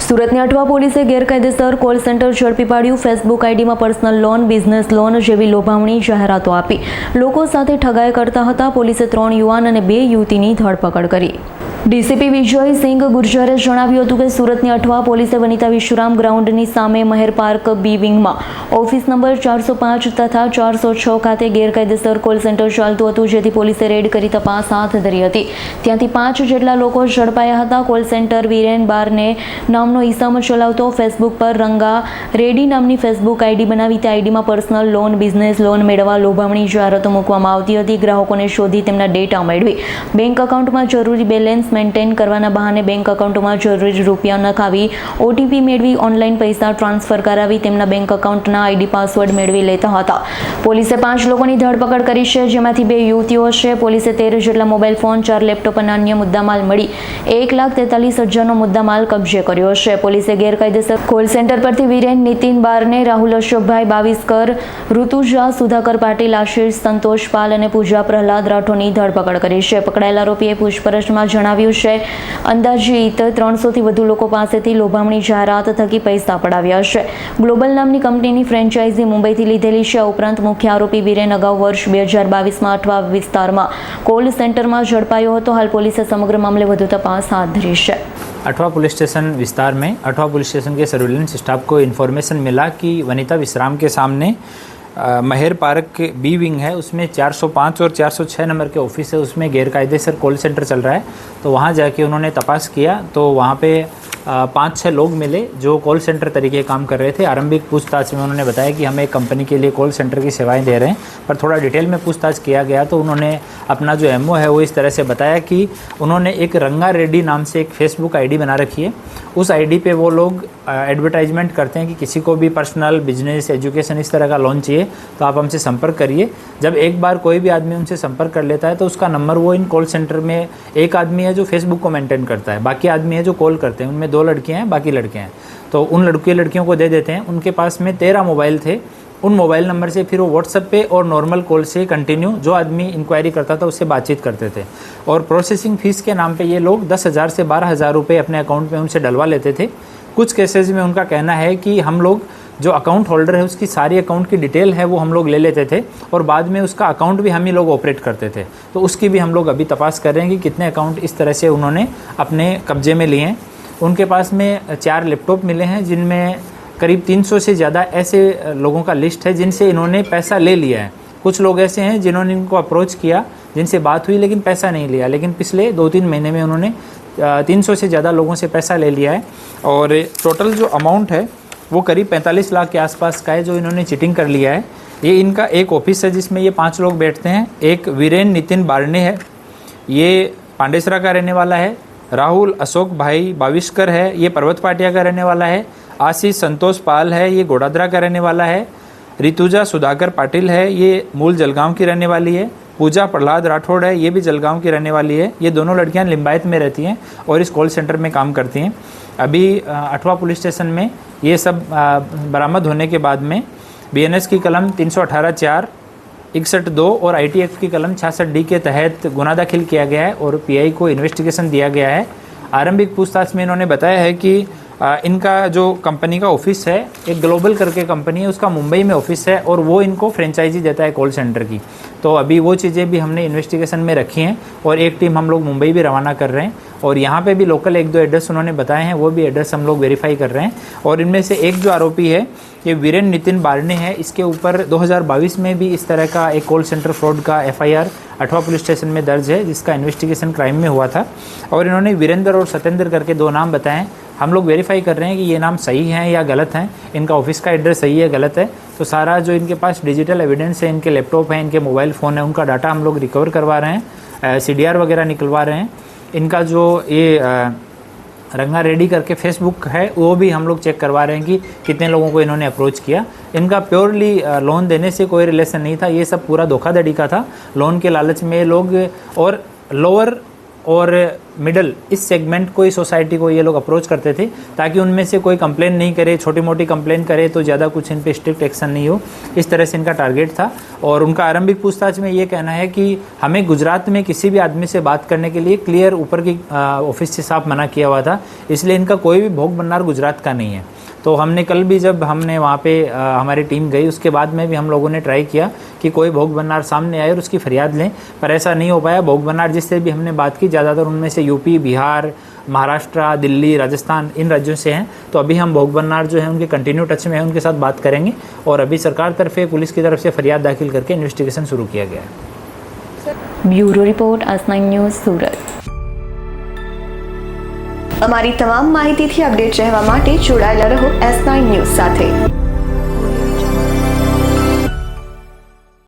સુરતની અઠવા પોલીસે ગેરકાયદેસર કોલ સેન્ટર ઝડપી પાડ્યું। ફેસબુક આઈડીમાં પર્સનલ લોન, બિઝનેસ લોન જેવી લોભામણી જાહેરાતો આપી લોકો સાથે ઠગાઈ કરતા હતા। પોલીસે 3 યુવાન અને 2 યુવતીની ધરપકડ કરી। ડીસીપી વિજય સિંઘ ગુર્જરે જણાવ્યું હતું કે સુરતની અઠવા પોલીસે વનિતા વિશ્રામ ગ્રાઉન્ડની સામે મહેર પાર્ક બી વિંગમાં ઓફિસ નંબર 405 તથા 406 ખાતે ગેરકાયદેસર કોલ સેન્ટર ચાલતું હતું, જેથી પોલીસે રેડ કરી તપાસ હાથ ધરી હતી। ત્યાંથી 5 જેટલા લોકો ઝડપાયા હતા। કોલ સેન્ટર વીરેન બારને નામનો ઈસમ ચલાવતો। ફેસબુક પર રંગા રેડી નામની ફેસબુક આઈડી બનાવી તે આઈડીમાં પર્સનલ લોન, બિઝનેસ લોન મેળવવા લોભામણી જાહેરાતો મૂકવામાં આવતી હતી। ગ્રાહકોને શોધી તેમના ડેટા મેળવી બેંક એકાઉન્ટમાં જરૂરી બેલેન્સ મેન્ટેન કરવાના બહાને બેંક એકાઉન્ટમાં જરૂરી રૂપિયા નખાવી ઓટીપી મેળવી ઓનલાઈન પૈસા ટ્રાન્સફર કરાવી તેમના બેંક એકાઉન્ટના આઈડી પાસવર્ડ મેળવી લેતા હતા। પોલીસે 5 લોકોની ધરપકડ કરી છે, જેમાંથી 2 યુવતીઓ છે। પોલીસે 13 જેટલા મોબાઈલ ફોન, 4 લેપટોપ અને અન્ય મુદ્દામાલ મળી 1,43,000નો મુદ્દામાલ કબજે કર્યો છે। પોલીસે ગેરકાયદેસર કોલ સેન્ટર પરથી વીરેન, નીતિન બારને, રાહુલ અશોકભાઈ બાવીસકર, ઋતુજા સુધાકર પાટીલ, આશીષ સંતોષ પાલ અને પૂજા પ્રહલાદ રાઠોડની ધરપકડ કરી છે। પકડાયેલા આરોપીએ પૂછપરછમાં જણાવ્યું છે અંદાજિત 300થી વધુ લોકો પાસેથી લોભામણી જાહેરાત થકી પૈસા પડાવ્યા છે। ગ્લોબલ નામની કંપનીની ફ્રેન્ચાઇઝી મુંબઈથી લીધેલી છે। આ ઉપરાંત મુખ્ય આરોપી વીરેન અગાઉ વર્ષ 2022માં અઠવા વિસ્તારમાં કોલ સેન્ટરમાં ઝડપાયો હતો। હાલ પોલીસે समग्र मामले વધુ તપાસ હાથ ધરી છે। अठवा पुलिस स्टेशन विस्तार में अठवा पुलिस स्टेशन के सर्विलेंस स्टाफ को इन्फॉर्मेशन मिला कि वनिता विश्राम के सामने महेर पार्क के बी विंग है, उसमें 405 और 406 नंबर के ऑफिस है, उसमें गैरकायदेसर कॉल सेंटर चल रहा है। तो वहाँ जाके उन्होंने तपास किया तो वहाँ पे 5-6 लोग मिले जो कॉल सेंटर तरीके काम कर रहे थे। आरंभिक पूछताछ में उन्होंने बताया कि हम एक कंपनी के लिए कॉल सेंटर की सेवाएं दे रहे हैं, पर थोड़ा डिटेल में पूछताछ किया गया तो उन्होंने अपना जो एमओ है वो इस तरह से बताया कि उन्होंने एक रंगा रेड्डी नाम से एक फेसबुक आईडी बना रखी है। उस आईडी पे वो लोग एडवर्टाइजमेंट करते हैं कि किसी को भी पर्सनल, बिजनेस, एजुकेशन इस तरह का लोन चाहिए तो आप हमसे संपर्क करिए। जब एक बार कोई भी आदमी उनसे संपर्क कर लेता है तो उसका नंबर वो इन कॉल सेंटर में, एक आदमी है जो फेसबुक को मेंटेन करता है, बाकी आदमी है जो कॉल करते हैं, उनमें 2 लड़कियां हैं, बाकी लड़के हैं, तो उन लड़कियों को दे देते हैं। उनके पास में 13 मोबाइल थे। उन मोबाइल नंबर से फिर वो व्हाट्सएप पे और नॉर्मल कॉल से कंटिन्यू जो आदमी इंक्वायरी करता था उससे बातचीत करते थे। और प्रोसेसिंग फ़ीस के नाम पे ये लोग 10,000 से 12,000 रुपये अपने अकाउंट में उनसे डलवा लेते थे। कुछ केसेस में उनका कहना है कि हम लोग जो अकाउंट होल्डर है उसकी सारी अकाउंट की डिटेल है वो हम लोग ले लेते थे और बाद में उसका अकाउंट भी हम ही लोग ऑपरेट करते थे। तो उसकी भी हम लोग अभी तपास कर रहे हैं कि कितने अकाउंट इस तरह से उन्होंने अपने कब्जे में लिए हैं। उनके पास में 4 लैपटॉप मिले हैं जिनमें करीब 300 से ज़्यादा ऐसे लोगों का लिस्ट है जिनसे इन्होंने पैसा ले लिया है। कुछ लोग ऐसे हैं जिन्होंने इनको अप्रोच किया, जिनसे बात हुई लेकिन पैसा नहीं लिया, लेकिन पिछले 2-3 महीने में उन्होंने 300 से ज़्यादा लोगों से पैसा ले लिया है। और टोटल जो अमाउंट है वो करीब 45 लाख के आसपास का है जो इन्होंने चीटिंग कर लिया है। ये इनका एक ऑफिस है जिसमें ये 5 लोग बैठते हैं। एक वीरेन नितिन बारने है, ये पांडेसरा का रहने वाला है। राहुल अशोक भाई बाविस्कर है, ये पर्वत पाटिया का रहने वाला है। आशीष संतोष पाल है, ये गोडादरा का रहने वाला है। ऋतुजा सुधाकर पाटिल है, ये मूल जलगांव की रहने वाली है। पूजा प्रहलाद राठौड़ है, ये भी जलगांव की रहने वाली है। ये दोनों लड़कियां लिंबायत में रहती हैं और इस कॉल सेंटर में काम करती हैं। अभी अठवा पुलिस स्टेशन में ये सब बरामद होने के बाद में BNS की कलम 318(4), 61(2) और IT एक्ट की कलम 66D के तहत गुना दाखिल किया गया है और PI को इन्वेस्टिगेशन दिया गया है। आरंभिक पूछताछ में इन्होंने बताया है कि इनका जो कंपनी का ऑफिस है, एक ग्लोबल करके कंपनी है, उसका मुंबई में ऑफिस है और वो इनको फ्रेंचाइजी देता है कॉल सेंटर की। तो अभी वो चीज़ें भी हमने इन्वेस्टिगेशन में रखी हैं और एक टीम हम लोग मुंबई भी रवाना कर रहे हैं और यहाँ पे भी लोकल 1-2 एड्रेस उन्होंने बताए हैं, वो भी एड्रेस हम लोग वेरीफाई कर रहे हैं। और इनमें से एक जो आरोपी है ये वीरेन नितिन बारने है, इसके ऊपर 2022 में भी इस तरह का एक कॉल सेंटर फ्रॉड का FIR अठवा पुलिस स्टेशन में दर्ज है, जिसका इन्वेस्टिगेशन क्राइम में हुआ था। और इन्होंने वीरेंद्र और सत्येंद्र करके 2 नाम बताए। हम लोग वेरीफाई कर रहे हैं कि ये नाम सही हैं या गलत हैं, इनका ऑफिस का एड्रेस सही है गलत है। तो सारा जो इनके पास डिजिटल एविडेंस है, इनके लैपटॉप हैं, इनके मोबाइल फ़ोन है, उनका डाटा हम लोग रिकवर करवा रहे हैं, CDR वगैरह निकलवा रहे हैं। इनका जो ये रंगा रेडी करके फेसबुक है वो भी हम लोग चेक करवा रहे हैं कि कितने लोगों को इन्होंने अप्रोच किया। इनका प्योरली लोन देने से कोई रिलेशन नहीं था, ये सब पूरा धोखाधड़ी का था। लोन के लालच में लोग और लोअर और मिडल इस सेगमेंट को, इस सोसाइटी को ये लोग अप्रोच करते थे ताकि उनमें से कोई कंप्लेन नहीं करे, छोटी मोटी कंप्लेन करे तो ज़्यादा कुछ इन पे स्ट्रिक्ट एक्शन नहीं हो। इस तरह से इनका टारगेट था। और उनका आरंभिक पूछताछ में ये कहना है कि हमें गुजरात में किसी भी आदमी से बात करने के लिए क्लियर ऊपर की ऑफिस से साफ मना किया हुआ था, इसलिए इनका कोई भी भोग बननार गुजरात का नहीं है। तो हमने कल भी जब हमने वहाँ पे हमारी टीम गई, उसके बाद में भी हम लोगों ने ट्राई किया कि कोई भोग बननार सामने आए और उसकी फरियाद लें, पर ऐसा नहीं हो पाया। भोग बननार जिससे भी हमने बात की, ज़्यादातर उनमें से यूपी, बिहार, महाराष्ट्र, दिल्ली, राजस्थान, इन राज्यों से हैं। तो अभी हम भोग बननार जो है उनके कंटिन्यू टच में है, उनके साथ बात करेंगे। और अभी सरकार तरफ पुलिस की तरफ से फरियाद दाखिल करके इन्वेस्टिगेशन शुरू किया गया है। Bureau report AS9 news Surat. અમારી તમામ માહિતીથી અપડેટ રહેવા માટે જોડાયેલા રહો S9 ન્યૂઝ સાથે।